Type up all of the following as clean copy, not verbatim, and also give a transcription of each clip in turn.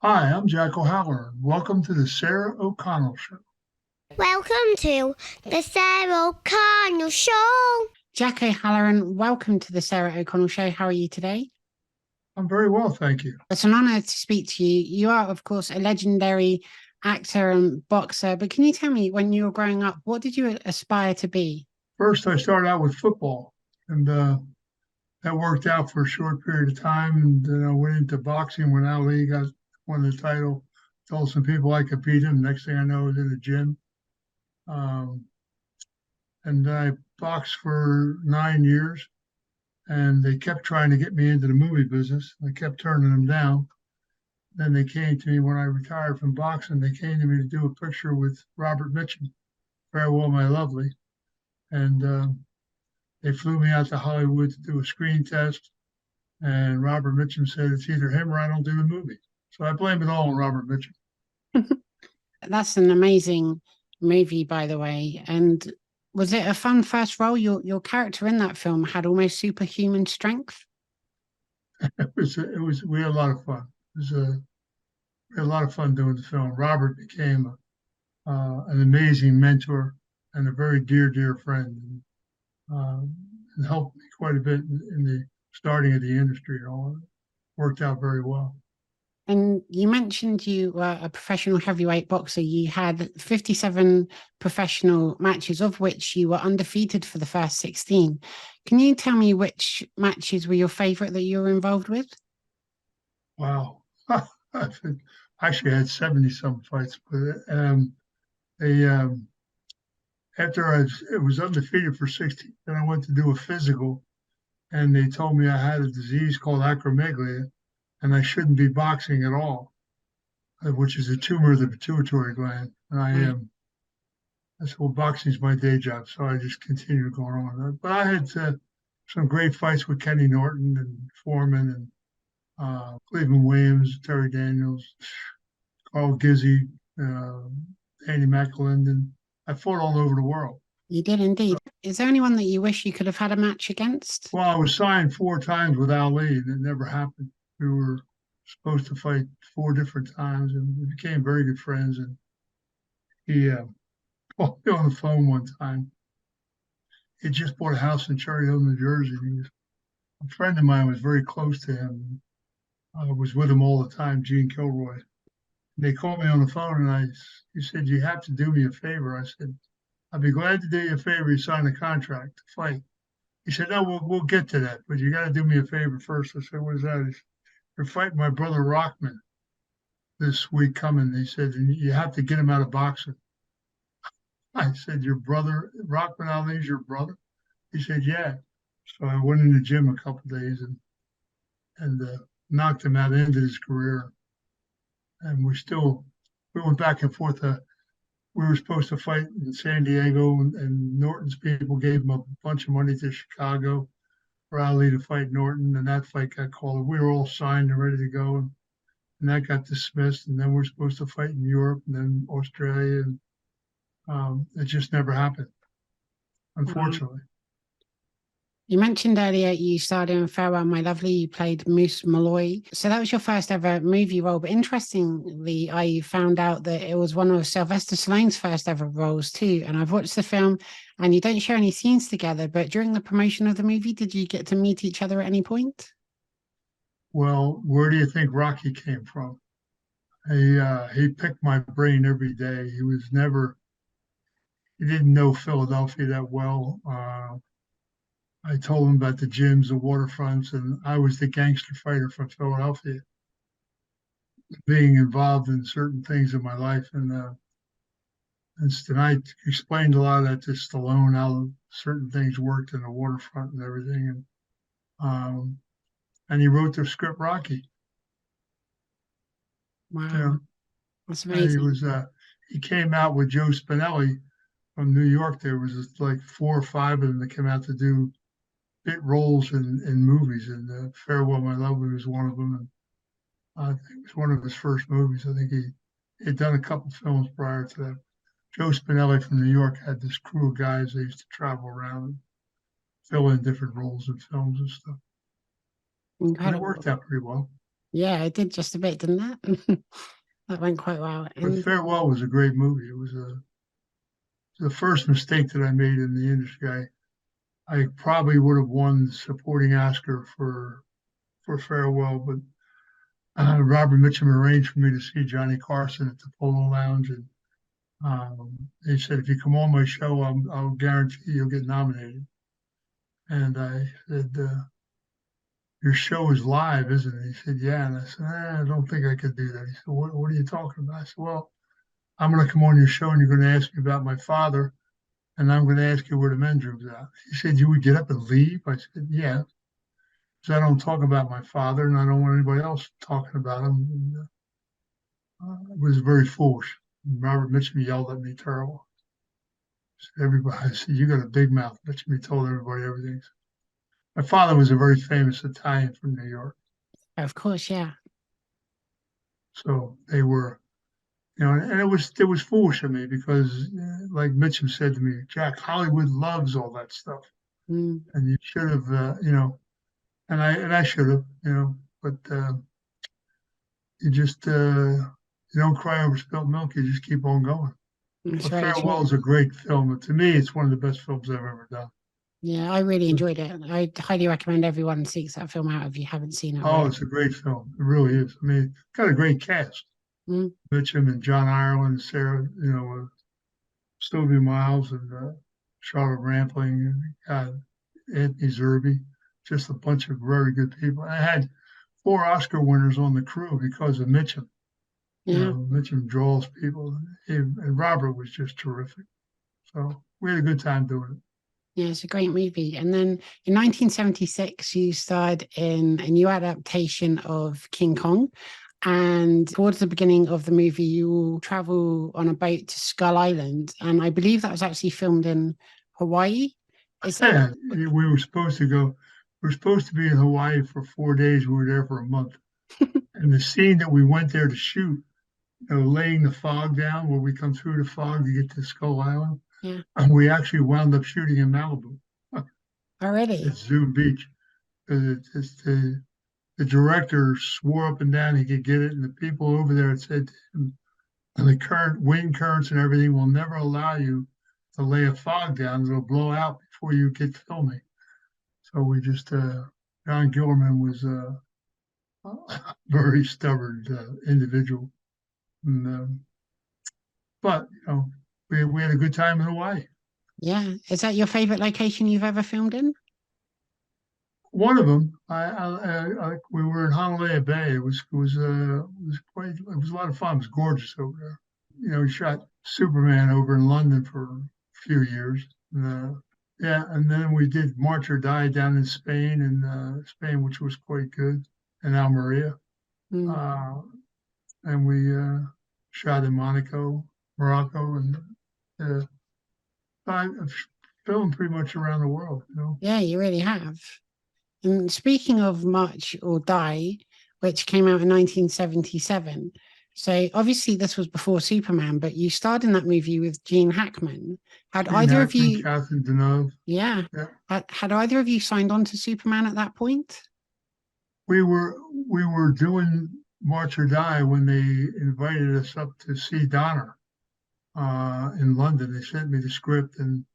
Hi, I'm Jack O'Halloran. Welcome to the Sarah O'Connell Show. Welcome to the Sarah O'Connell Show. Jack O'Halloran, welcome to the Sarah O'Connell Show. How are you today? I'm very well, thank you. It's an honor to speak to you. You are, of course, a legendary actor and boxer, but can you tell me, when you were growing up, what did you aspire to be? First, I started out with football, and that worked out for a short period of time. And then I went into boxing when Ali got won the title. Told some people I could beat him. Next thing I know, I was in the gym. Um, and I boxed for 9 years, and they kept trying to get me into the movie business. I kept turning them down. Then they came to me when I retired from boxing. They came to me to do a picture with Robert Mitchum, Farewell, My Lovely. And they flew me out to Hollywood to do a screen test. And Robert Mitchum said, it's either him or I don't do the movie. So I blame it all on Robert Mitchum. That's an amazing movie, by the way. And was it a fun first role? Your character in that film had almost superhuman strength. We had a lot of fun. We had a lot of fun doing the film. Robert became an amazing mentor and a very dear friend. And helped me quite a bit in the starting of the industry. It all worked out very well. And you mentioned you were a professional heavyweight boxer. You had 57 professional matches, of which you were undefeated for the first 16. Can you tell me which matches were your favorite that you were involved with? Wow. I actually had 70 some fights, but they after it was undefeated for 60, then I went to do a physical, and they told me I had a disease called acromegaly, and I shouldn't be boxing at all, which is a tumor of the pituitary gland. And I am. I said, well, boxing's my day job, so I just continued going on. But I had some great fights with Kenny Norton and Foreman and Cleveland Williams, Terry Daniels, Carl Gizzy, uh, Andy McElinden. I fought all over the world. You did indeed. Is there anyone that you wish you could have had a match against? Well, I was signed 4 times with Ali, and it never happened. We were supposed to fight 4 different times, and we became very good friends. And he called me on the phone one time. He just bought a house in Cherry Hill, New Jersey. A friend of mine was very close to him. I was with him all the time, Gene Kilroy. They called me on the phone, and he said, you have to do me a favor. I said, I'd be glad to do you a favor. You sign a contract to fight. He said, no, we'll get to that, but you got to do me a favor first. I said, what is that? He said, you're fighting my brother Rockman this week coming. He said, you have to get him out of boxing. I said, your brother, Rockman Ali's your brother? He said, yeah. So I went in the gym a couple of days and knocked him out, ended his career. And we went back and forth. We were supposed to fight in San Diego, and Norton's people gave him a bunch of money to Chicago for Ali to fight Norton, and that fight got called. We were all signed and ready to go, and that got dismissed. And then we're supposed to fight in Europe and then Australia, and it just never happened, unfortunately. You mentioned earlier you starred in Farewell, My Lovely. You played Moose Malloy. So that was your first ever movie role. But interestingly, I found out that it was one of Sylvester Stallone's first ever roles too. And I've watched the film, and you don't share any scenes together. But during the promotion of the movie, did you get to meet each other at any point? Well, where do you think Rocky came from? He picked my brain every day. He didn't know Philadelphia that well. I told him about the gyms, the waterfronts, and I was the gangster fighter from Philadelphia, being involved in certain things in my life. And I explained a lot of that to Stallone, how certain things worked in the waterfront and everything. Um, and he wrote the script Rocky. Wow, You know, that's and amazing. he came out with Joe Spinelli from New York. There was like 4 or 5 of them that came out to do bit roles in movies, and Farewell, My Lovely was one of them. And I think it was one of his first movies. I think he had done a couple films prior to that. Joe Spinelli from New York had this crew of guys that used to travel around and fill in different roles in films and stuff. And it Incredible. worked out pretty well. Yeah, it did just a bit, didn't it? That went quite well. But Farewell was a great movie. It was the first mistake that I made in the industry. I probably would have won the supporting Oscar for Farewell, but Robert Mitchum arranged for me to see Johnny Carson at the Polo Lounge, and he said, "If you come on my show, I'll guarantee you'll get nominated." And I said, "Your show is live, isn't it?" He said, "Yeah." And I said, "I don't think I could do that." He said, "What are you talking about?" I said, "Well, I'm going to come on your show, and you're going to ask me about my father, and I'm going to ask you where the men's room's at." He said, "You would get up and leave?" I said, "Yeah, because I don't talk about my father, and I don't want anybody else talking about him." And, it was very foolish. Robert Mitchum yelled at me terrible. Everybody, I said, "You got a big mouth." Mitchum, he told everybody everything. My father was a very famous Italian from New York. Of course, yeah. So they were, and it was foolish of me because, like Mitchum said to me, "Jack, Hollywood loves all that stuff, Mm. and you should have, and I should have, but you just you don't cry over spilt milk. You just keep on going." That's But very Farewell true. is a great film. And to me, it's one of the best films I've ever done. Yeah, I really enjoyed it. I highly recommend everyone seeks that film out if you haven't seen it Oh, already. it's a great film. It really is. I mean, it's got a great cast. Mm. Mitchum and John Ireland, Sarah, Sylvia Miles and Charlotte Rampling and Anthony Zerbe. Just a bunch of very good people. I had 4 Oscar winners on the crew because of Mitchum. Yeah. Mitchum draws people. And Robert was just terrific. So we had a good time doing it. Yeah, it's a great movie. And then in 1976, you starred in a new adaptation of King Kong. And towards the beginning of the movie, you travel on a boat to Skull Island. And I believe that was actually filmed in Hawaii. Is that? Yeah, we were supposed to go. We were supposed to be in Hawaii for 4 days. We were there for a month. And the scene that we went there to shoot, laying the fog down where we come through the fog to get to Skull Island. Yeah. And we actually wound up shooting in Malibu Already. at Zoom Beach. It's the director swore up and down he could get it, and the people over there had said to him, "And the wind currents and everything will never allow you to lay a fog down. It'll blow out before you get filming." So we just, John Gillerman was a very stubborn individual. And, but, we had a good time in Hawaii. Yeah. Is that your favorite location you've ever filmed in? One of them, we were in Honolulu Bay. It was it was a lot of fun. It was gorgeous over there. We shot Superman over in London for a few years. Yeah, and then we did March or Die down in Spain, which was quite good, in Almeria. Mm. And we shot in Morocco, and I've filmed pretty much around the world. Yeah, you really have. And speaking of March or Die, which came out in 1977. So obviously this was before Superman, but you starred in that movie with Gene Hackman. Had either of you, Catherine Deneuve. yeah, had either of you signed on to Superman at that point? We were doing March or Die when they invited us up to see Donner in London. They sent me the script, and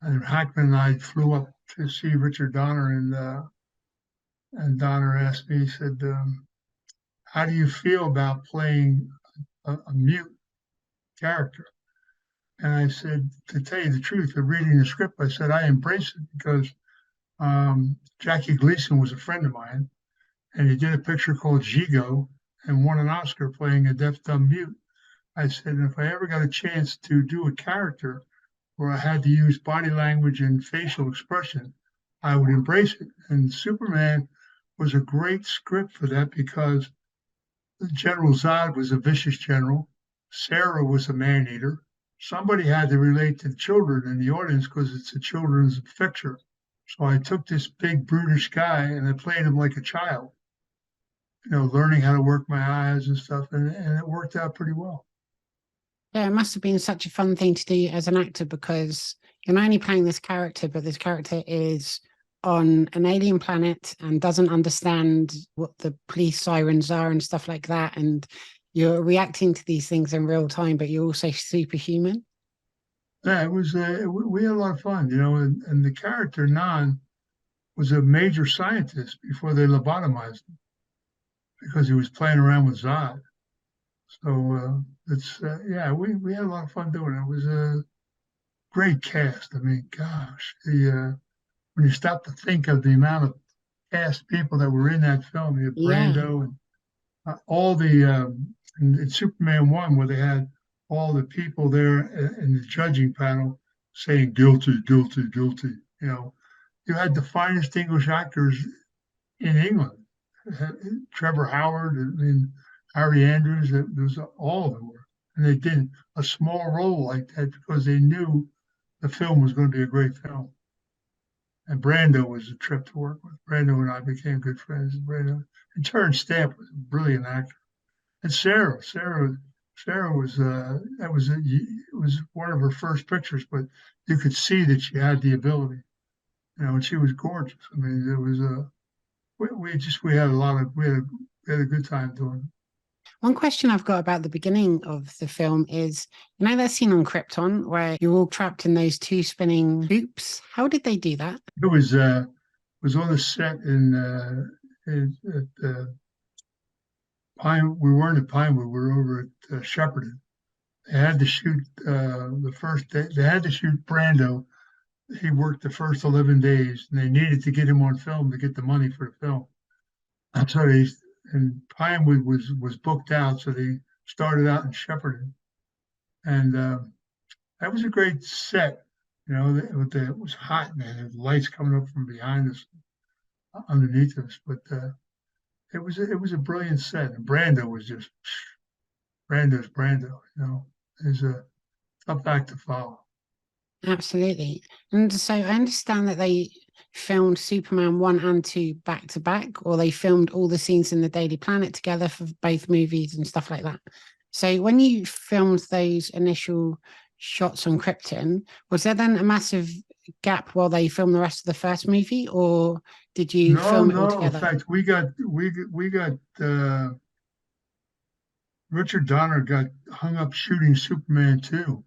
Hackman and I flew up to see Richard Donner, and Donner asked me, he said, "How do you feel about playing a mute character?" And I said, to tell you the truth, of reading the script, I said, I embrace it because Jackie Gleason was a friend of mine, and he did a picture called Gigo and won an Oscar playing a deaf dumb mute. I said, if I ever got a chance to do a character where I had to use body language and facial expression, I would embrace it. And Superman was a great script for that because General Zod was a vicious general. Sarah was a man eater. Somebody had to relate to the children in the audience because it's a children's picture. So I took this big brutish guy and I played him like a child, learning how to work my eyes and stuff. And it worked out pretty well. Yeah, it must have been such a fun thing to do as an actor because you're not only playing this character, but this character is on an alien planet and doesn't understand what the police sirens are and stuff like that, and you're reacting to these things in real time, but you're also superhuman. Yeah, it was. We had a lot of fun, and the character Nan was a major scientist before they lobotomized him because he was playing around with Zod. So it's yeah, we had a lot of fun doing it. It was a great cast. I mean, gosh, the when you stop to think of the amount of cast people that were in that film, you had Yeah, Brando and all the in Superman 1 where they had all the people there in the judging panel saying guilty, guilty, guilty. You had the finest English actors in England. Trevor Howard, I mean, Harry Andrews, there was all of them were. And they did a small role like that because they knew the film was going to be a great film. And Brando was a trip to work with. Brando and I became good friends. And Terrence Stamp was a brilliant actor. And Sarah was it was one of her first pictures, but you could see that she had the ability, and she was gorgeous. I mean, it was we had a lot of we had a good time doing it. one question I've got about the beginning of the film is, that scene on Krypton where you're all trapped in those two spinning hoops. How did they do that? It was on the set at Pine. We weren't at Pinewood. We were over at Shepperton. They had to shoot the first day. They had to shoot Brando. He worked the first 11 days, and they needed to get him on film to get the money for the film. And so and Pinewood was booked out, so they started out in Shepperton, and that was a great set. It was hot, man. The lights coming up from behind us, underneath us, but it was a brilliant set. And Brando was just Brando's Brando. It's a tough act to follow. Absolutely. And so I understand that they filmed Superman 1 and 2 back to back, or they filmed all the scenes in the Daily Planet together for both movies and stuff like that. So when you filmed those initial shots on Krypton, was there then a massive gap while they filmed the rest of the first movie, or did you film it all No. In together? fact, we got Richard Donner got hung up shooting Superman 2,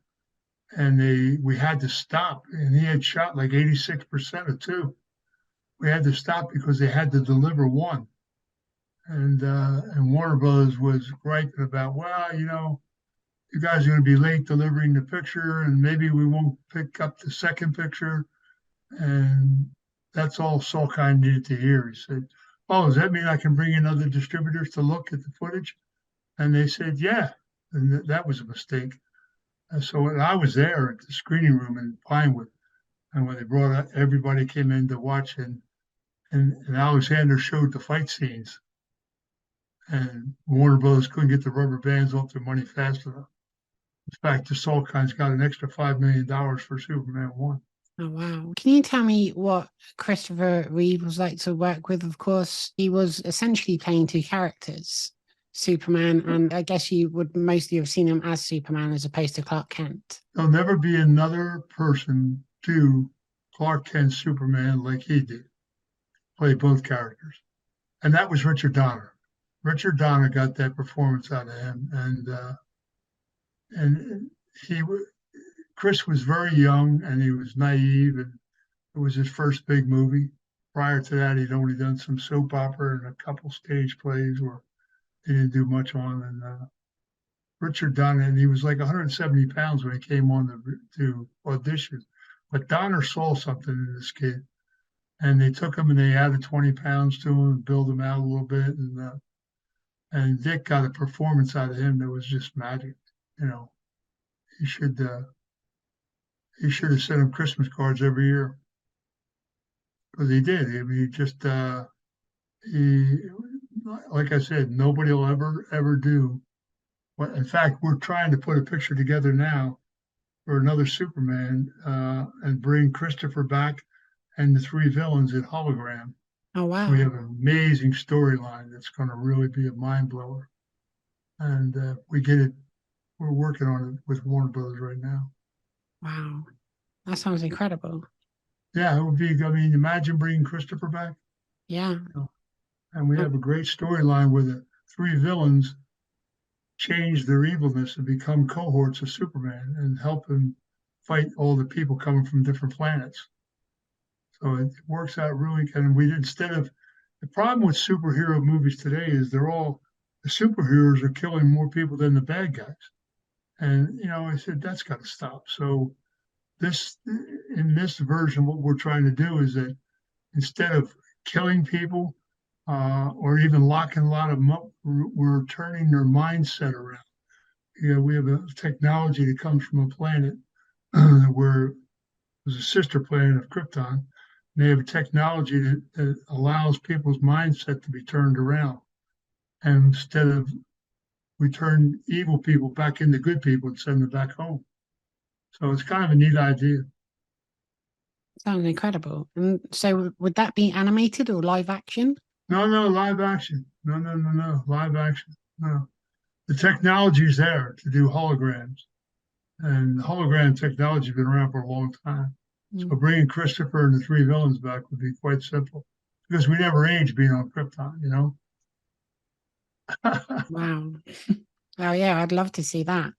and we had to stop, and he had shot like 86% of 2. We had to stop because they had to deliver 1. And Warner Brothers was griping about, well, you guys are going to be late delivering the picture, and maybe we won't pick up the second picture. And that's all Saul kind of needed to hear. He said, "Oh, does that mean I can bring in other distributors to look at the footage?" And they said, "Yeah." And that was a mistake. And so when I was there at the screening room in Pinewood, and when they brought out, everybody came in to watch, and Alexander showed the fight scenes, and Warner Brothers couldn't get the rubber bands off their money fast enough. In fact, the Salkinds got an extra $5 million for Superman 1. Oh, wow. Can you tell me what Christopher Reeve was like to work with? Of course, he was essentially playing two characters, Superman, and I guess you would mostly have seen him as Superman as opposed to Clark Kent. There'll never be another person do Clark Kent Superman like he did, play both characters. And that was Richard Donner. Richard Donner got that performance out of him. And Chris was very young and he was naive, and it was his first big movie. Prior to that, he'd only done some soap opera and a couple stage plays where he didn't do much on. And Richard Donner, and he was like 170 pounds when he came on to audition. But Donner saw something in this kid, and they took him and they added 20 pounds to him and built him out a little bit. And Dick got a performance out of him that was just magic. He should have sent him Christmas cards every year, because he did. I mean, he, like I said, nobody will ever do. In fact, we're trying to put a picture together now for another Superman, and bring Christopher back and the 3 villains in hologram. Oh, wow. We have an amazing storyline that's going to really be a mind blower. And we're working on it with Warner Brothers right now. Wow. That sounds incredible. Yeah, it would be. I mean, imagine bringing Christopher back. Yeah. You know, and we Oh, have a great storyline where the three villains change their evilness and become cohorts of Superman and help him fight all the people coming from different planets. So it works out really good. And we instead of the problem with superhero movies today is the superheroes are killing more people than the bad guys. And I said that's got to stop. So this in this version, what we're trying to do is that instead of killing people or even locking a lot of them up, we're turning their mindset around. We have a technology that comes from a planet where there's a sister planet of Krypton. And they have a technology that allows people's mindset to be turned around. And instead of we turn evil people back into good people and send them back home. So it's kind of a neat idea. sounds incredible. And so would that be animated or live action? No, live action. No, live action. No. The technology's there to do holograms. And hologram technology has been around for a long time. So bringing Christopher and the three villains back would be quite simple because we never age being on Krypton. Wow. Oh yeah, I'd love to see that.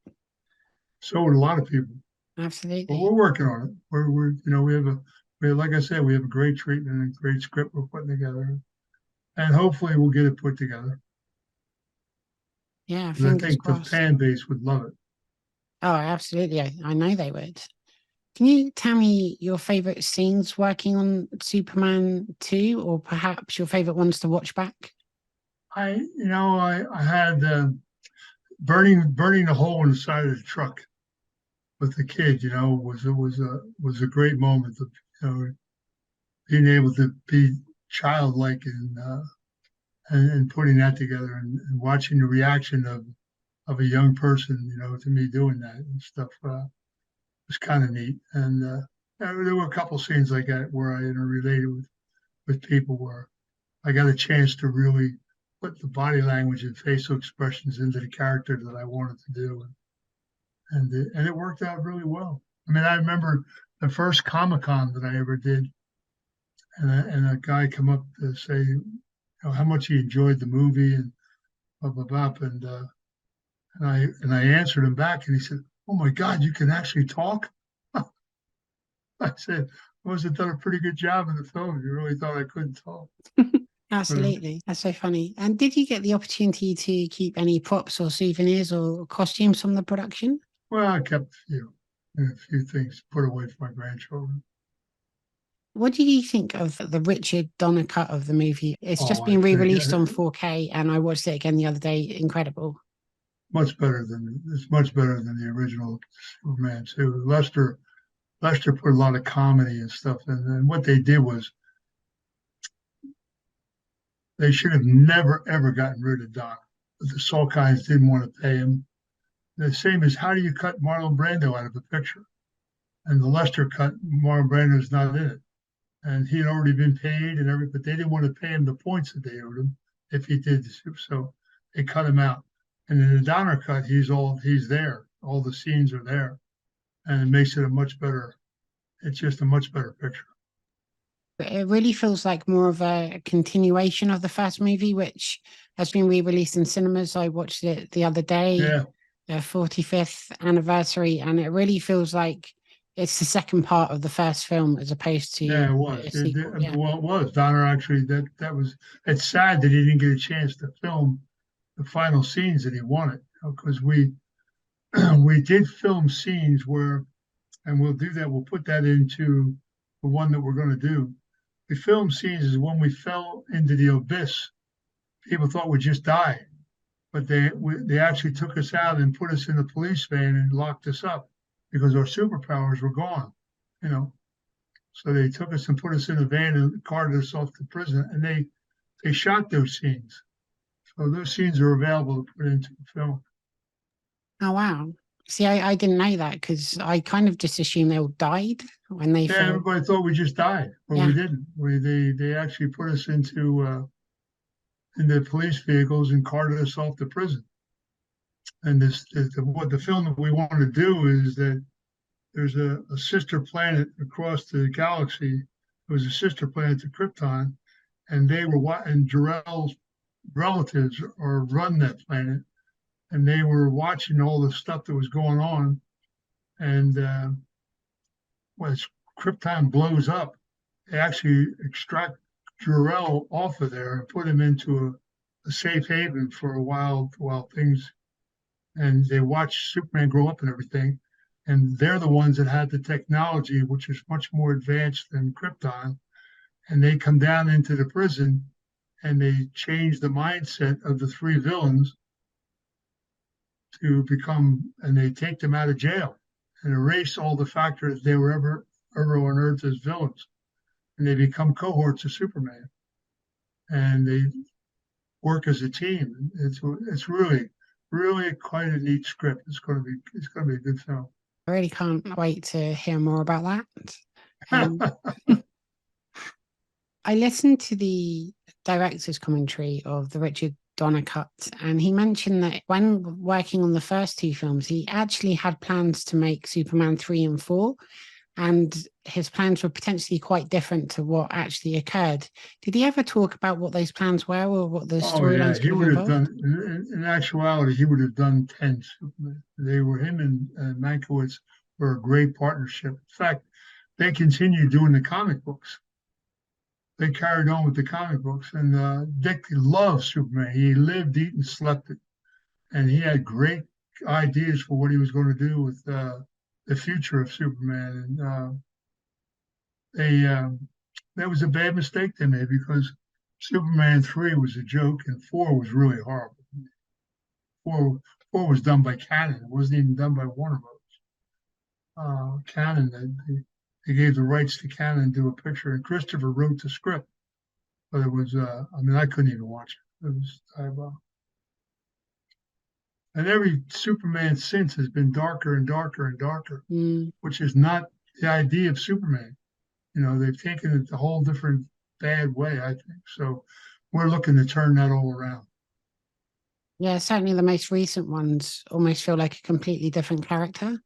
So would a lot of people. But Absolutely. we're working on it. Like I said, we have a great treatment and a great script we're putting together, and hopefully we'll get it put together. Yeah, I fingers think the crossed. fan base would love it. Oh, absolutely. I know they would. Can you tell me your favorite scenes working on Superman 2, or perhaps your favorite ones to watch back? I had burning the hole in the side of the truck with the kid. Was a great moment. Being able to be childlike and putting that together and watching the reaction of a young person, to me doing that and stuff was kind of neat. And there were a couple scenes like that where I related with people where I got a chance to really put the body language and facial expressions into the character that I wanted to do, and it worked out really well. I mean, I remember the first Comic-Con that I ever did, and a guy come up to say, how much he enjoyed the movie and blah blah blah, and I answered him back, and he said, "Oh my God, you can actually talk." I said, "I must have done a pretty good job in the film. You really thought I couldn't talk." Absolutely. That's so funny. And did you get the opportunity to keep any props or souvenirs or costumes from the production? Well, I kept a few things put away for my grandchildren. What did you think of the Richard Donner cut of the movie? It's just I been think re-released on 4K, and I watched it again the other day. Incredible. it's much better than the original Superman too. Lester put a lot of comedy and stuff in, and what they did was they should have never ever gotten rid of Doc, but the Salkinds didn't want to pay him. The same as how do you cut Marlon Brando out of a picture? And the Lester cut, Marlon Brando's not in it. And he had already been paid and everything, but they didn't want to pay him the points that they owed him if he did the soup. So they cut him out. And in the Donner cut, he's there. All the scenes are there. And it makes it it's just a much better picture. It really feels like more of a continuation of the first movie, which has been re-released in cinemas. I watched it the other day, Yeah. the 45th anniversary, and it really feels like it's the second part of the first film as opposed to Yeah, it was. a sequel. Well, it was. Donner actually, it's sad that he didn't get a chance to film the final scenes that he wanted, because we did film scenes where, and we'll do that. We'll put that into the one that we're going to do. We filmed scenes is when we fell into the abyss. People thought we just died, but they actually took us out and put us in the police van and locked us up because our superpowers were gone. So they took us and put us in a van and carted us off to prison, and they shot those scenes. So those scenes are available to put into the film. Oh, wow. See, I didn't know that because I kind of just assumed they all died when they Yeah, everybody thought we just died, but we didn't. They actually put us into police vehicles and carted us off to prison. And what the film that we wanted to do is that there's a sister planet across the galaxy. It was a sister planet to Krypton, and and Jor-El's relatives or run that planet, and they were watching all the stuff that was going on. And when Krypton blows up, they actually extract Jor-El off of there and put him into a safe haven for a while things. And they watch Superman grow up and everything. And they're the ones that had the technology, which is much more advanced than Krypton. And they come down into the prison and they change the mindset of the three villains and they take them out of jail and erase all the factors they were ever on Earth as villains. And they become cohorts of Superman. And they work as a team. It's really quite a neat script. It's going to be a good film. I really can't wait to hear more about that. I listened to the director's commentary of the Richard Donner cut, and he mentioned that when working on the first two films, he actually had plans to make Superman 3 and 4, and his plans were potentially quite different to what actually occurred. Did he ever talk about what those plans were or what the storylines he would have involved? done, in actuality, he would have done 10 Superman. Him and Mankiewicz were a great partnership. In fact, they continued doing the comic books. They carried on with the comic books, and Dick loved Superman. He lived, eat, and slept it, and he had great ideas for what he was going to do with the future of Superman. And that was a bad mistake they made, because Superman 3 was a joke and 4 was really horrible. 4 was done by Cannon. It wasn't even done by Warner Bros. Cannon, they gave the rights to Cannon to do a picture, and Christopher wrote the script. But it was, I couldn't even watch it. It was diabolical. And every Superman since has been darker and darker and darker, which is not the idea of Superman. They've taken it a whole different bad way, I think. So we're looking to turn that all around. Yeah, certainly the most recent ones almost feel like a completely different character.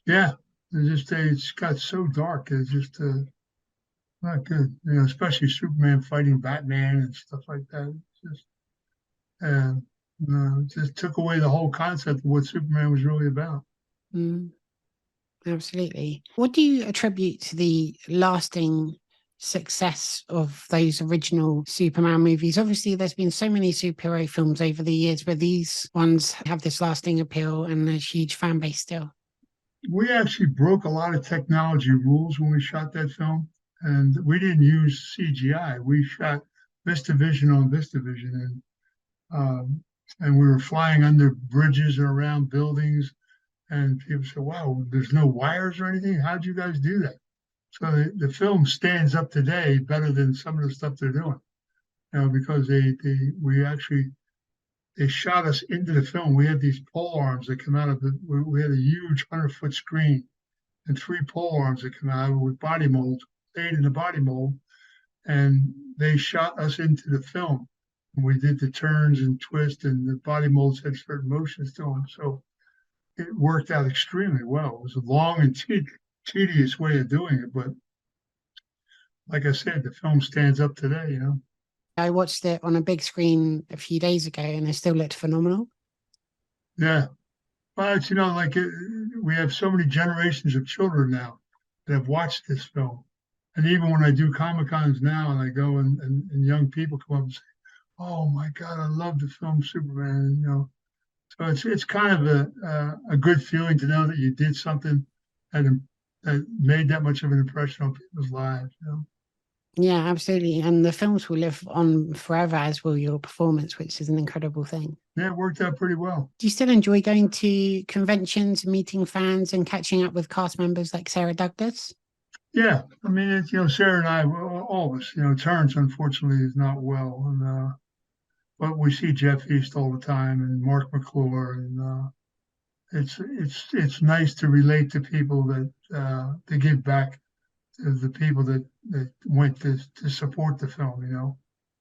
Yeah, it's got so dark. It's just not good. Especially Superman fighting Batman and stuff like that. It just took away the whole concept of what Superman was really about. Absolutely. What do you attribute to the lasting success of those original Superman movies? Obviously, there's been so many superhero films over the years, but these ones have this lasting appeal and a huge fan base still. We actually broke a lot of technology rules when we shot that film, and we didn't use CGI. We shot VistaVision on VistaVision, and we were flying under bridges and around buildings. And people say, wow, there's no wires or anything? How'd you guys do that? So the film stands up today better than some of the stuff they're doing, because they shot us into the film. We had these pole arms that come out of we had a huge 100-foot screen and 3 pole arms that come out with body molds, stayed in the body mold, and they shot us into the film. And we did the turns and twists, and the body molds had certain motions to them. So it worked out extremely well. It was a long and tedious way of doing it, but like I said, the film stands up today. I watched it on a big screen a few days ago, and it still looked phenomenal. Yeah, but we have so many generations of children now that have watched this film, and even when I do Comic-Cons now, and I go and young people come up and say, "Oh my God, I love the film Superman," So it's kind of a good feeling to know that you did something that made that much of an impression on people's lives. Yeah, absolutely. And the films will live on forever, as will your performance, which is an incredible thing. Yeah, it worked out pretty well. Do you still enjoy going to conventions, meeting fans, and catching up with cast members like Sarah Douglas? Yeah, Sarah and I, all of us. Terrence unfortunately is not well, but we see Jeff East all the time and Mark McClure, and it's nice to relate to people that they give back to the people that went to support the film,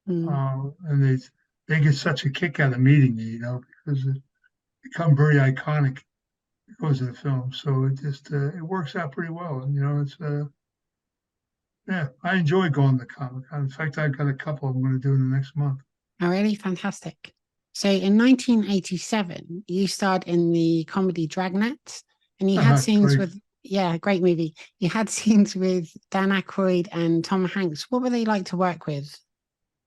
and they get such a kick out of meeting you, because it become very iconic goes to the film. So it just it works out pretty well. And, it's yeah, I enjoy going to the Comic Con. In fact, I've got a couple I'm going to do in the next month. Oh, really? Fantastic. So in 1987, you starred in the comedy Dragnet, and you had scenes Great. with, yeah, great movie. You had scenes with Dan Aykroyd and Tom Hanks. What were they like to work with?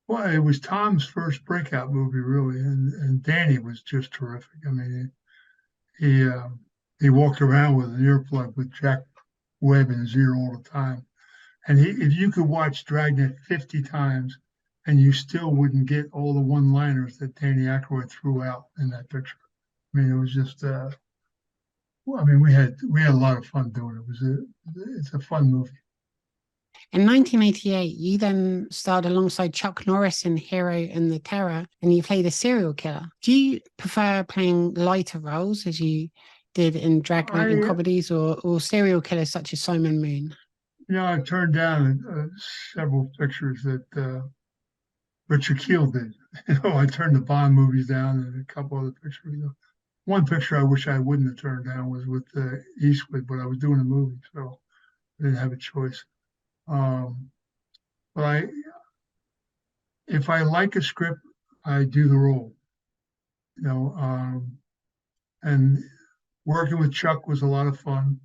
Well, it was Tom's first breakout movie, really, and Danny was just terrific. I mean, he he walked around with an earplug with Jack Webb in his ear all the time. And if you could watch Dragnet 50 times and you still wouldn't get all the one-liners that Danny Aykroyd threw out in that picture. I mean, it was just, well, I mean, we had a lot of fun doing it. It's a fun movie. In 1988, you then starred alongside Chuck Norris in Hero and the Terror, and you played a serial killer. Do you prefer playing lighter roles as you did in Dragnet and comedies, or serial killers such as Simon Moon? I turned down several pictures that Richard Kiel did. I turned the Bond movies down and a couple other pictures. One picture I wish I wouldn't have turned down was with Eastwood, but I was doing a movie, so I didn't have a choice. But if I like a script, I do the role. And working with Chuck was a lot of fun.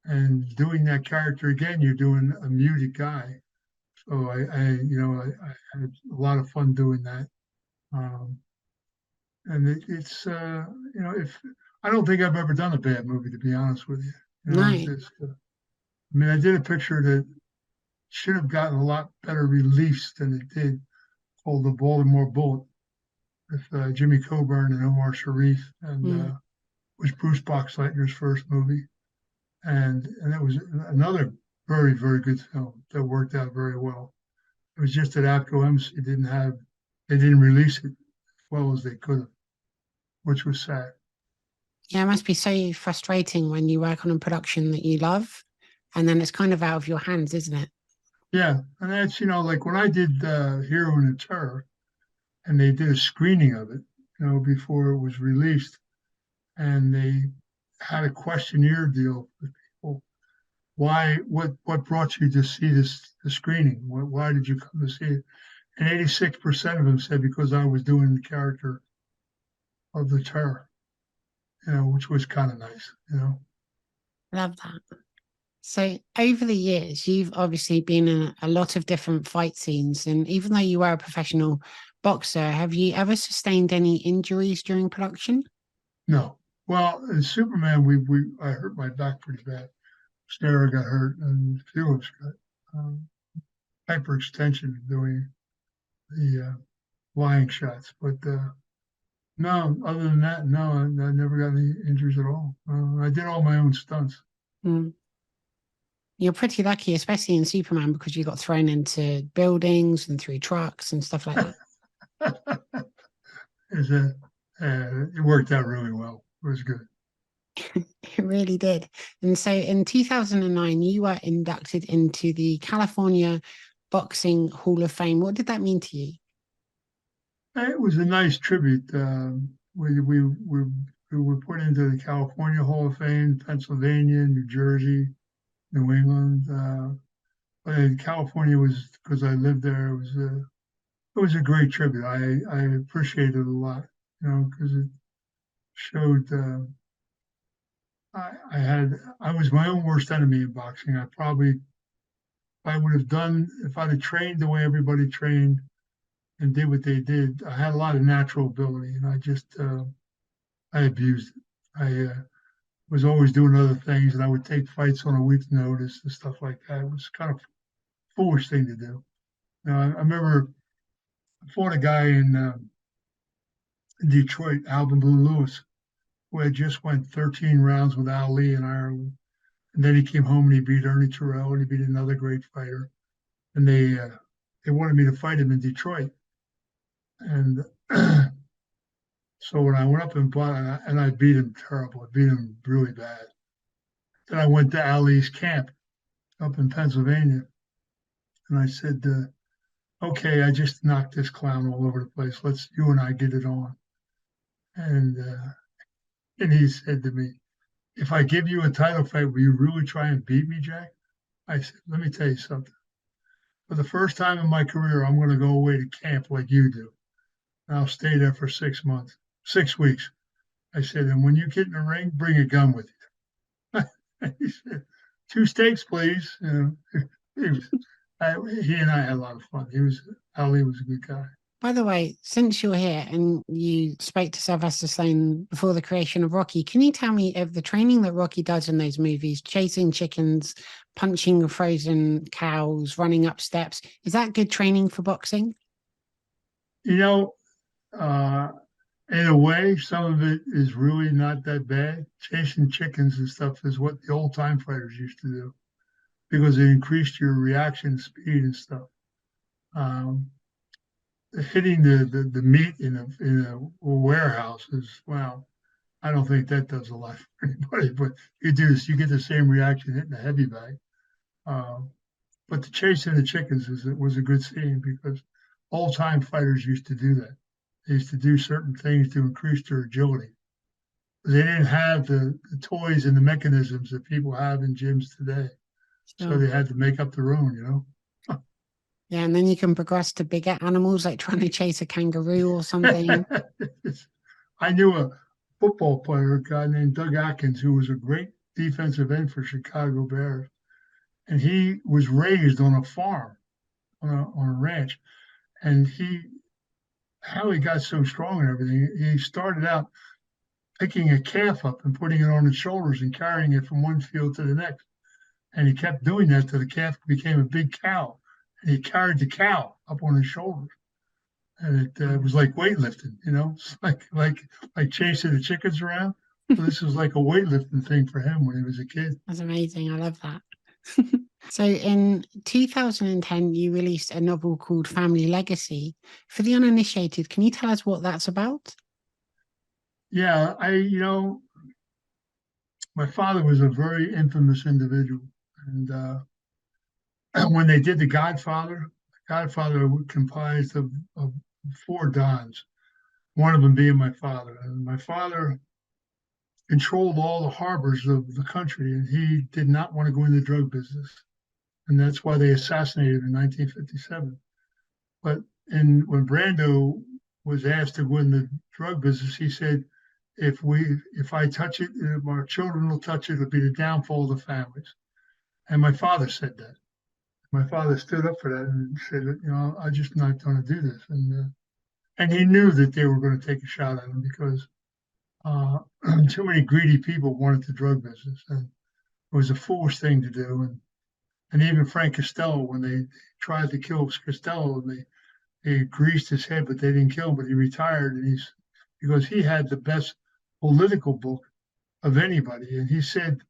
And doing that character again, you're doing a muted guy. So I had a lot of fun doing that. And it's if I don't think I've ever done a bad movie, to be honest with you. No. I mean, I did a picture that should have gotten a lot better release than it did, called The Baltimore Bullet, with Jimmy Coburn and Omar Sharif, and was Bruce Boxleitner's first movie, and it was another very, very good film that worked out very well. It was just that APCO MC they didn't release it as well as they could have, which was sad. Yeah, it must be so frustrating when you work on a production that you love, and then it's kind of out of your hands, isn't it? Yeah, and that's like when I did Hero and the Terror, and they did a screening of it, before it was released, and they had a questionnaire deal with people. What brought you to see the screening? Why did you come to see it? And 86% of them said because I was doing the character of the Terror, which was kind of nice, Love that. So over the years, you've obviously been in a lot of different fight scenes, and even though you were a professional boxer, have you ever sustained any injuries during production? No. Well, in Superman, I hurt my back pretty bad. Snara got hurt, and a few of us got hyperextension doing the flying shots. But no, other than that, no, I never got any injuries at all. I did all my own stunts. You're pretty lucky, especially in Superman, because you got thrown into buildings and through trucks and stuff like that. It worked out really well. It was good. It really did. And so in 2009, you were inducted into the California Boxing Hall of Fame. What did that mean to you? It was a nice tribute. We were put into the California Hall of Fame, Pennsylvania, New Jersey, New England. But California was, because I lived there, it was a great tribute. I appreciated it a lot, because it showed I was my own worst enemy in boxing. If I'd have trained the way everybody trained and did what they did, I had a lot of natural ability, and I abused it. I was always doing other things, and I would take fights on a week's notice and stuff like that. It was kind of a foolish thing to do. I remember I fought a guy in Detroit, Alvin Blue Lewis, who had just went 13 rounds with Ali in Ireland. And then he came home and he beat Ernie Terrell, and he beat another great fighter. And they wanted me to fight him in Detroit. And so when I went up and fought, and I beat him terrible. I beat him really bad. Then I went to Ali's camp up in Pennsylvania. And I said, okay, I just knocked this clown all over the place. You and I get it on. And he said to me, if I give you a title fight, will you really try and beat me, Jack? I said, let me tell you something. For the first time in my career, I'm going to go away to camp like you do. I'll stay there for 6 months, 6 weeks. I said, and when you get in the ring, bring a gun with you. He said, 2 steaks, please. He was, he and I had a lot of fun. Ali was a good guy. By the way, since you're here and you spoke to Sylvester Stallone before the creation of Rocky, can you tell me of the training that Rocky does in those movies, chasing chickens, punching frozen cows, running up steps? Is that good training for boxing? You know, in a way, some of it is really not that bad. Chasing chickens and stuff is what the old time fighters used to do because it increased your reaction speed and stuff. Hitting the meat in a warehouse is, well, I don't think that does a lot for anybody, but you do this, you get the same reaction hitting a heavy bag. But the chasing the chickens was a good scene because old time fighters used to do that. They used to do certain things to increase their agility. They didn't have the toys and the mechanisms that people have in gyms today. So they had to make up their own, you know? Yeah, and then you can progress to bigger animals like trying to chase a kangaroo or something. I knew a football player, a guy named Doug Atkins, who was a great defensive end for Chicago Bears. And he was raised on a farm, on a ranch. And how he got so strong and everything, he started out picking a calf up and putting it on his shoulders and carrying it from one field to the next. And he kept doing that till the calf became a big cow. And he carried the cow up on his shoulders. And it was like weightlifting, you know, it's like chasing the chickens around. So this was like a weightlifting thing for him when he was a kid. That's amazing. I love that. So in 2010, you released a novel called Family Legacy. For the uninitiated, can you tell us what that's about? Yeah, my father was a very infamous individual. And when they did The Godfather comprised of 4 dons, one of them being my father. And my father controlled all the harbors of the country, and he did not want to go into the drug business. And that's why they assassinated him in 1957. But when Brando was asked to go in the drug business, he said, if I touch it, if our children will touch it, it'll be the downfall of the families. And my father said that. My father stood up for that and said, I'm just not going to do this. And he knew that they were going to take a shot at him because too many greedy people wanted the drug business, and it was a foolish thing to do. And even Frank Costello, when they tried to kill Costello, they greased his head, but they didn't kill him. But he retired, and because he had the best political book of anybody, and he said,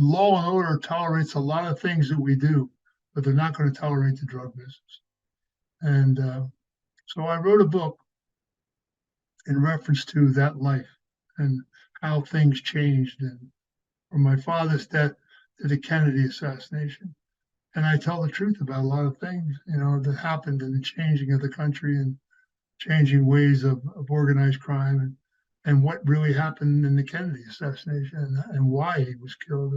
law and order tolerates a lot of things that we do, but they're not going to tolerate the drug business. And so I wrote a book in reference to that life and how things changed, and from my father's death to the Kennedy assassination. And I tell the truth about a lot of things, that happened in the changing of the country and changing ways of organized crime and what really happened in the Kennedy assassination and why he was killed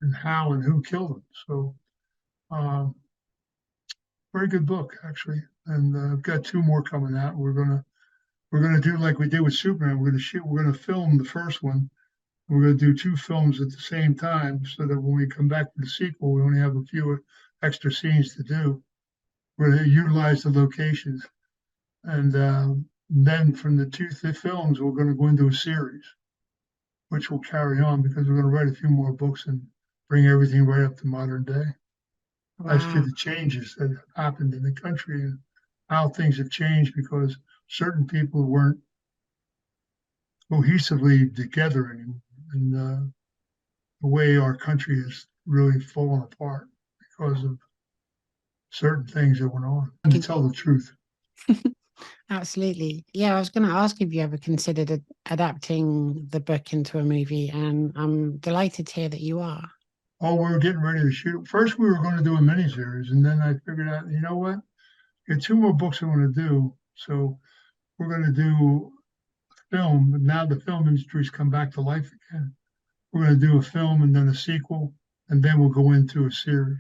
and how and who killed him. So very good book, actually. And I've got 2 more coming out. We're gonna do like we did with Superman. We're gonna film the first one. We're gonna do 2 films at the same time so that when we come back to the sequel, we only have a few extra scenes to do. We're gonna utilize the locations. And then from the 2 films, we're going to go into a series, which will carry on because we're going to write a few more books and bring everything right up to modern day. Wow. As to the changes that have happened in the country and how things have changed because certain people weren't cohesively together anymore. And the way our country has really fallen apart because of certain things that went on. And to tell the truth. Absolutely. Yeah, I was going to ask if you ever considered adapting the book into a movie, and I'm delighted to hear that you are. Oh, we were getting ready to shoot. First, we were going to do a miniseries, and then I figured out, you know what? Got 2 more books I want to do. So we're going to do film, but now the film industry's come back to life again. We're going to do a film and then a sequel, and then we'll go into a series.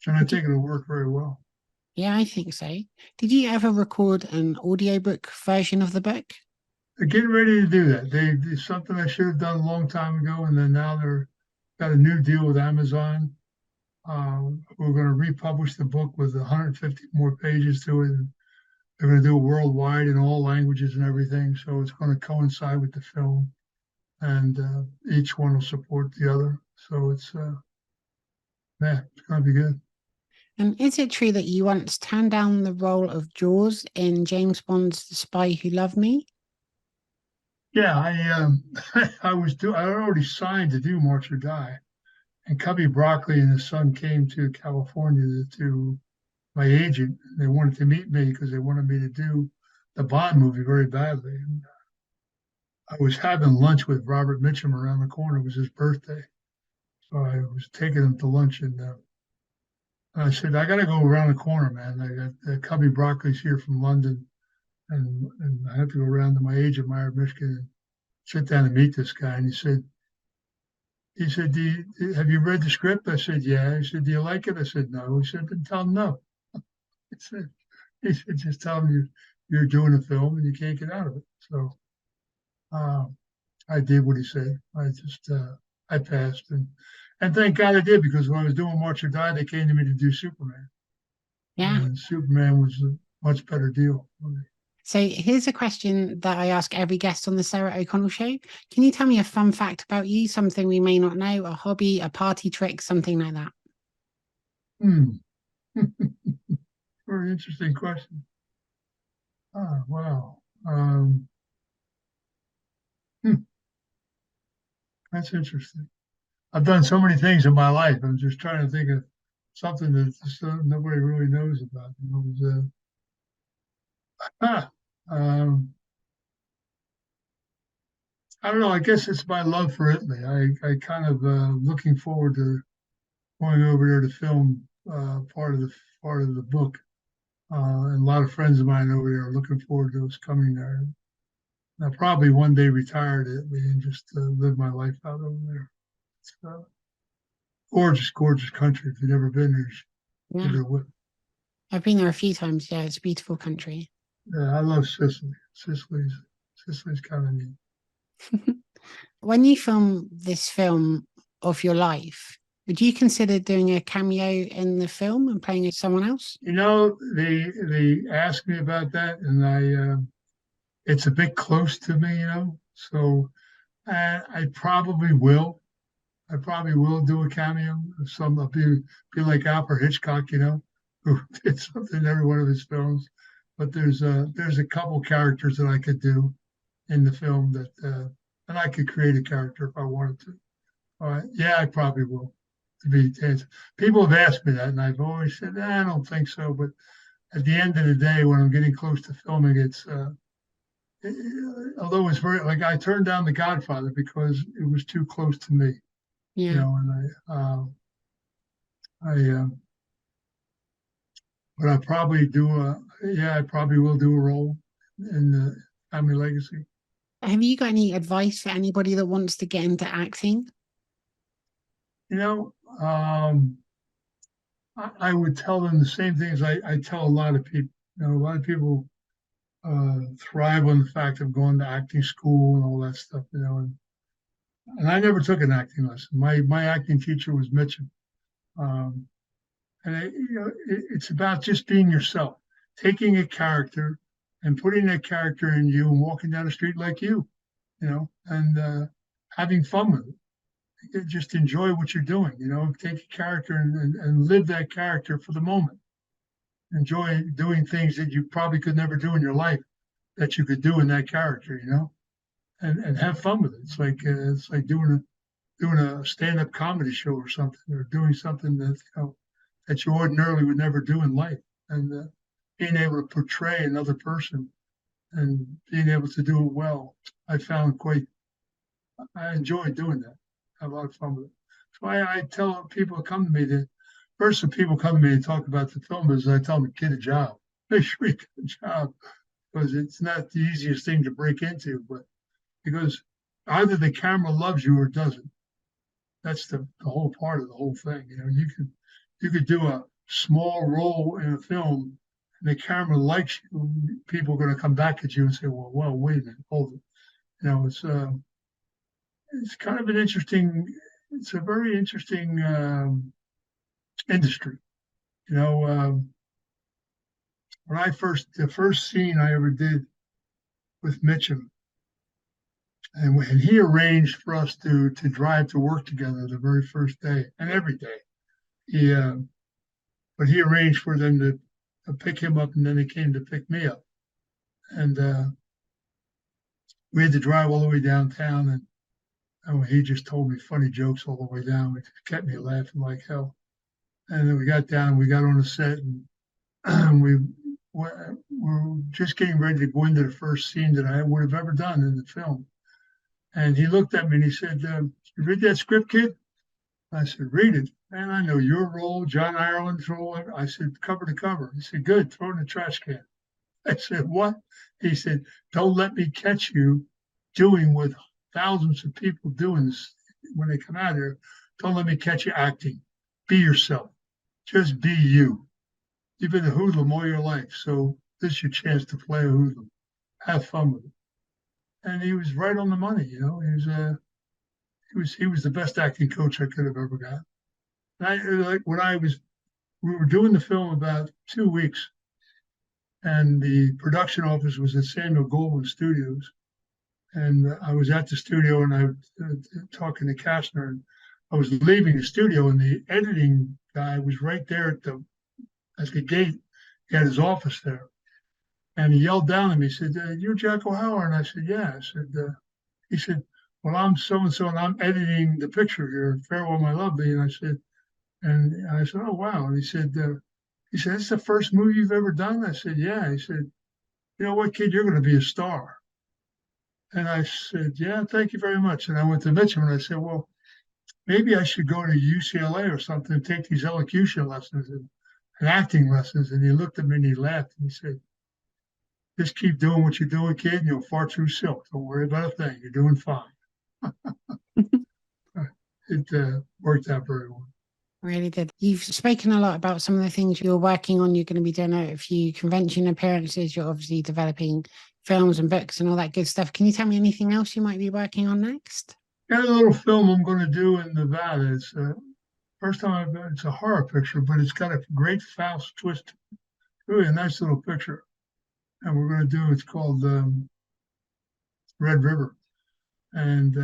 And I think it'll work very well. Yeah, I think so. Did you ever record an audiobook version of the book? They're getting ready to do that. It's something I should have done a long time ago, and then now they're got a new deal with Amazon. We're going to republish the book with 150 more pages to it. They're going to do it worldwide in all languages and everything. So it's going to coincide with the film, and each one will support the other. So it's going to be good. And is it true that you once turned down the role of Jaws in James Bond's The Spy Who Loved Me? Yeah, I already signed to do March or Die, and Cubby Broccoli and his son came to California to my agent. They wanted to meet me because they wanted me to do the Bond movie very badly. And I was having lunch with Robert Mitchum around the corner. It was his birthday, so I was taking him to lunch, and I said, I got to go around the corner, man. I got Cubby Broccoli's here from London, and I have to go around to my agent, Meyer, Michigan, and sit down and meet this guy. And he said, have you read the script? I said, yeah. He said, do you like it? I said, no. He said, then tell him no. He said, just tell him you're doing a film and you can't get out of it. So I did what he said. I passed. And thank God I did, because when I was doing March or Die, they came to me to do Superman. Yeah. And Superman was a much better deal for me. So here's a question that I ask every guest on the Sarah O'Connell Show. Can you tell me a fun fact about you, something we may not know, a hobby, a party trick, something like that? Very interesting question. Oh, wow. That's interesting. I've done so many things in my life. I'm just trying to think of something that nobody really knows about. I don't know. I guess it's my love for Italy. I kind of looking forward to going over there to film part of the book. And a lot of friends of mine over there are looking forward to us coming there. And I'll probably one day retire to Italy and just live my life out over there. It's gorgeous, gorgeous country. If you've never been there, give it a whip. I've been there a few times. Yeah, it's a beautiful country. Yeah, I love Sicily. Sicily's kind of neat. When you film this film of your life, would you consider doing a cameo in the film and playing someone else? You know, they asked me about that, and it's a bit close to me, you know. So I probably will. I probably will do a cameo. I'll be like Alfred Hitchcock, you know, who did something in every one of his films. But there's a couple characters that I could do in the film and I could create a character if I wanted to. Yeah, I probably will. People have asked me that, and I've always said, I don't think so. But at the end of the day, when I'm getting close to filming, although it's very, like, I turned down The Godfather because it was too close to me. Yeah. You know, and but I probably I probably will do a role in the Family Legacy. Have you got any advice for anybody that wants to get into acting? You know, I would tell them the same things I tell a lot of people. You know, a lot of people thrive on the fact of going to acting school and all that stuff. You know, and I never took an acting lesson. My acting teacher was Mitchum. It's about just being yourself, taking a character and putting that character in you and walking down the street like you know, and having fun with it. Just enjoy what you're doing, you know, take a character and live that character for the moment. Enjoy doing things that you probably could never do in your life that you could do in that character, you know, and have fun with it. It's like doing a stand-up comedy show or something, or doing something that, you know, that you ordinarily would never do in life, and being able to portray another person and being able to do it well. I enjoy doing that. I have a lot of fun with it. So I tell people who come to me that first, when people come to me and talk about the film business, I tell them, get a job. Make sure you get a job. because it's not the easiest thing to break into, but because either the camera loves you or doesn't. That's the whole part of the whole thing. You could do a small role in a film, and the camera likes you. People are going to come back at you and say, "Well, wait a minute, hold it." It's kind of an interesting. It's a very interesting industry. When the first scene I ever did with Mitchum, and he arranged for us to drive to work together the very first day and every day. But he arranged for them to pick him up, and then they came to pick me up, and we had to drive all the way downtown, and he just told me funny jokes all the way down, which kept me laughing like hell. And then we got down, we got on the set, and we were just getting ready to go into the first scene that I would have ever done in the film. And he looked at me and he said, "You read that script, kid?" I said, "Read it." "And I know your role, John Ireland's role." I said, "Cover to cover." He said, "Good, throw it in the trash can." I said, "What?" He said, "Don't let me catch you doing what thousands of people doing this when they come out here. Don't let me catch you acting. Be yourself. Just be you. You've been a hoodlum all your life, so this is your chance to play a hoodlum. Have fun with it." And he was right on the money. He was the best acting coach I could have ever got. And we were doing the film about 2 weeks, and the production office was at Samuel Goldwyn Studios, and I was at the studio, and I was talking to Kastner, and I was leaving the studio, and the editing guy was right there at the gate. He had his office there. And he yelled down at me, he said, "You're Jack O'Halloran?" And I said, "Yeah." He said, "Well, I'm so-and-so, and I'm editing the picture here, Farewell, My Lovely." And I said, "Oh, wow." And he said, "That's the first movie you've ever done?" I said, "Yeah." He said, "You know what, kid, you're going to be a star." And I said, "Yeah, thank you very much." And I went to Mitchum and I said, "Well, maybe I should go to UCLA or something and take these elocution lessons and acting lessons." And he looked at me and he laughed and he said, "Just keep doing what you're doing, kid, and you'll fart through silk. Don't worry about a thing. You're doing fine." It worked out very well. Really did. You've spoken a lot about some of the things you're working on. You're going to be doing a few convention appearances. You're obviously developing films and books and all that good stuff. Can you tell me anything else you might be working on next? Got a little film I'm going to do in Nevada. It's first time it's a horror picture, but it's got a great Faust twist. Really a nice little picture. And we're going to do, it's called Red River. And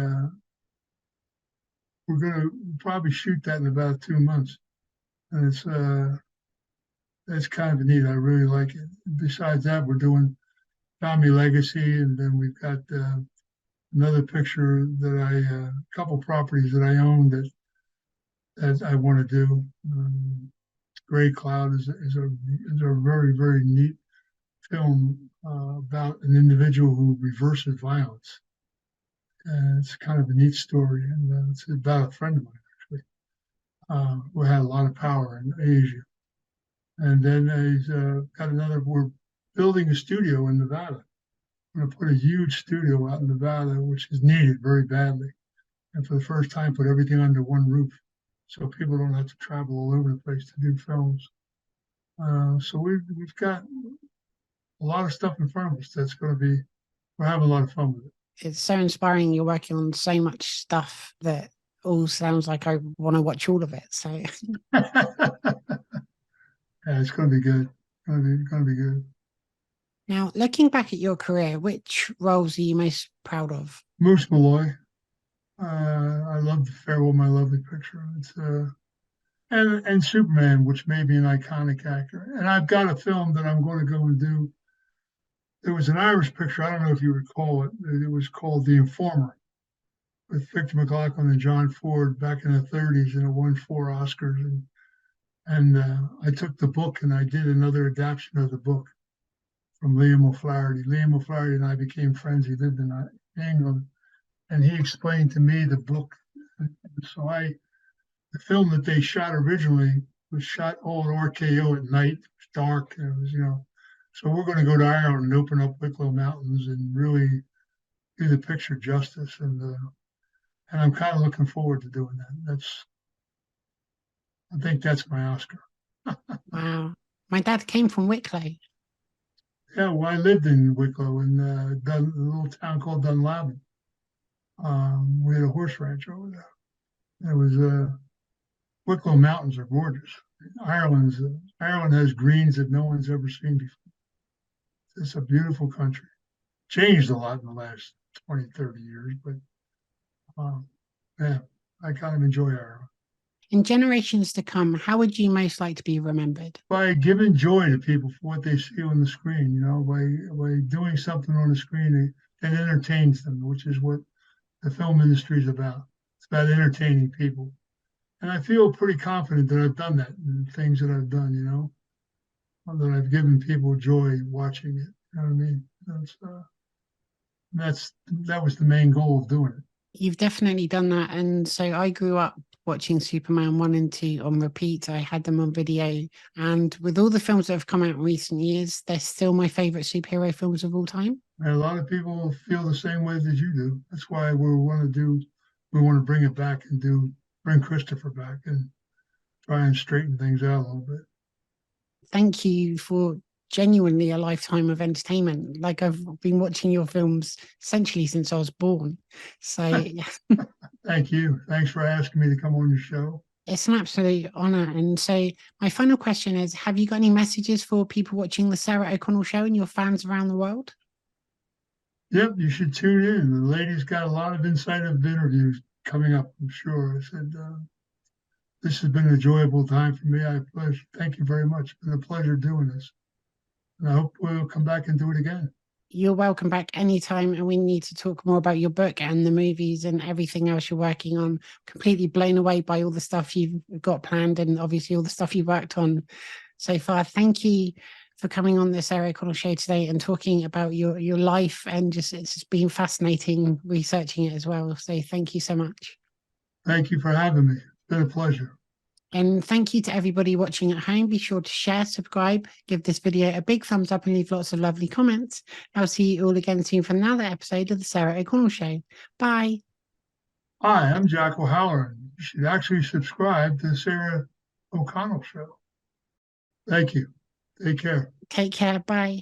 we're going to probably shoot that in about 2 months. And it's kind of neat. I really like it. Besides that, we're doing Family Legacy, and then we've got another picture that a couple properties that I own that I want to do. Gray Cloud is a very, very neat film about an individual who reverses violence. And it's kind of a neat story, and it's about a friend of mine, actually, who had a lot of power in Asia. And then he's got we're building a studio in Nevada. We're going to put a huge studio out in Nevada, which is needed very badly. And for the first time, put everything under one roof, so people don't have to travel all over the place to do films. So we've got a lot of stuff in front of us we're having a lot of fun with it. It's so inspiring. You're working on so much stuff that all sounds like I want to watch all of it. So Yeah, it's going to be good. It's going to be good. Now, looking back at your career, which roles are you most proud of? Moose Malloy. I love the Farewell, My Lovely picture. It's and Superman, which made me an iconic actor. And I've got a film that I'm going to go and do. There was an Irish picture, I don't know if you recall it. It was called The Informer, with Victor McLaglen and John Ford back in the 30s, and it won 4 Oscars. And I took the book and I did another adaptation of the book from Liam O'Flaherty. Liam O'Flaherty and I became friends. He lived in England, and he explained to me the book. So the film that they shot originally was shot all at RKO at night. It was dark. And it was, So we're going to go to Ireland and open up Wicklow Mountains and really do the picture justice. And I'm kind of looking forward to doing that. I think that's my Oscar. Wow. My dad came from Wicklow. Yeah, well, I lived in Wicklow in a little town called Dunlavin. We had a horse ranch over there. It was Wicklow Mountains are gorgeous. Ireland has greens that no one's ever seen before. It's a beautiful country. Changed a lot in the last 20, 30 years, but yeah, I kind of enjoy Ireland. In generations to come, how would you most like to be remembered? By giving joy to people for what they see on the screen, by doing something on the screen that entertains them, which is what the film industry is about. It's about entertaining people. And I feel pretty confident that I've done that in things that I've done, that I've given people joy watching it. You know what I mean? That was the main goal of doing it. You've definitely done that. And so I grew up watching Superman 1 and 2 on repeat. I had them on video. And with all the films that have come out in recent years, they're still my favorite superhero films of all time. And a lot of people feel the same way that you do. That's why we want to bring it back and bring Christopher back and try and straighten things out a little bit. Thank you for genuinely a lifetime of entertainment. Like, I've been watching your films essentially since I was born. So Thank you. Thanks for asking me to come on your show. It's an absolute honor. And so my final question is, have you got any messages for people watching the Sarah O'Connell Show and your fans around the world? Yep, you should tune in. The lady's got a lot of insightful interviews coming up, I'm sure. I said, this has been an enjoyable time for me. Thank you very much. It's been a pleasure doing this. And I hope we'll come back and do it again. You're welcome back anytime. And we need to talk more about your book and the movies and everything else you're working on. Completely blown away by all the stuff you've got planned and obviously all the stuff you've worked on so far. Thank you for coming on the Sarah O'Connell Show today and talking about your life, and it's just been fascinating researching it as well. So thank you so much. Thank you for having me. It's been a pleasure. And thank you to everybody watching at home. Be sure to share, subscribe, give this video a big thumbs up and leave lots of lovely comments. I'll see you all again soon for another episode of the Sarah O'Connell Show. Bye. Hi, I'm Jack O'Halloran. You should actually subscribe to the Sarah O'Connell Show. Thank you. Take care. Take care. Bye.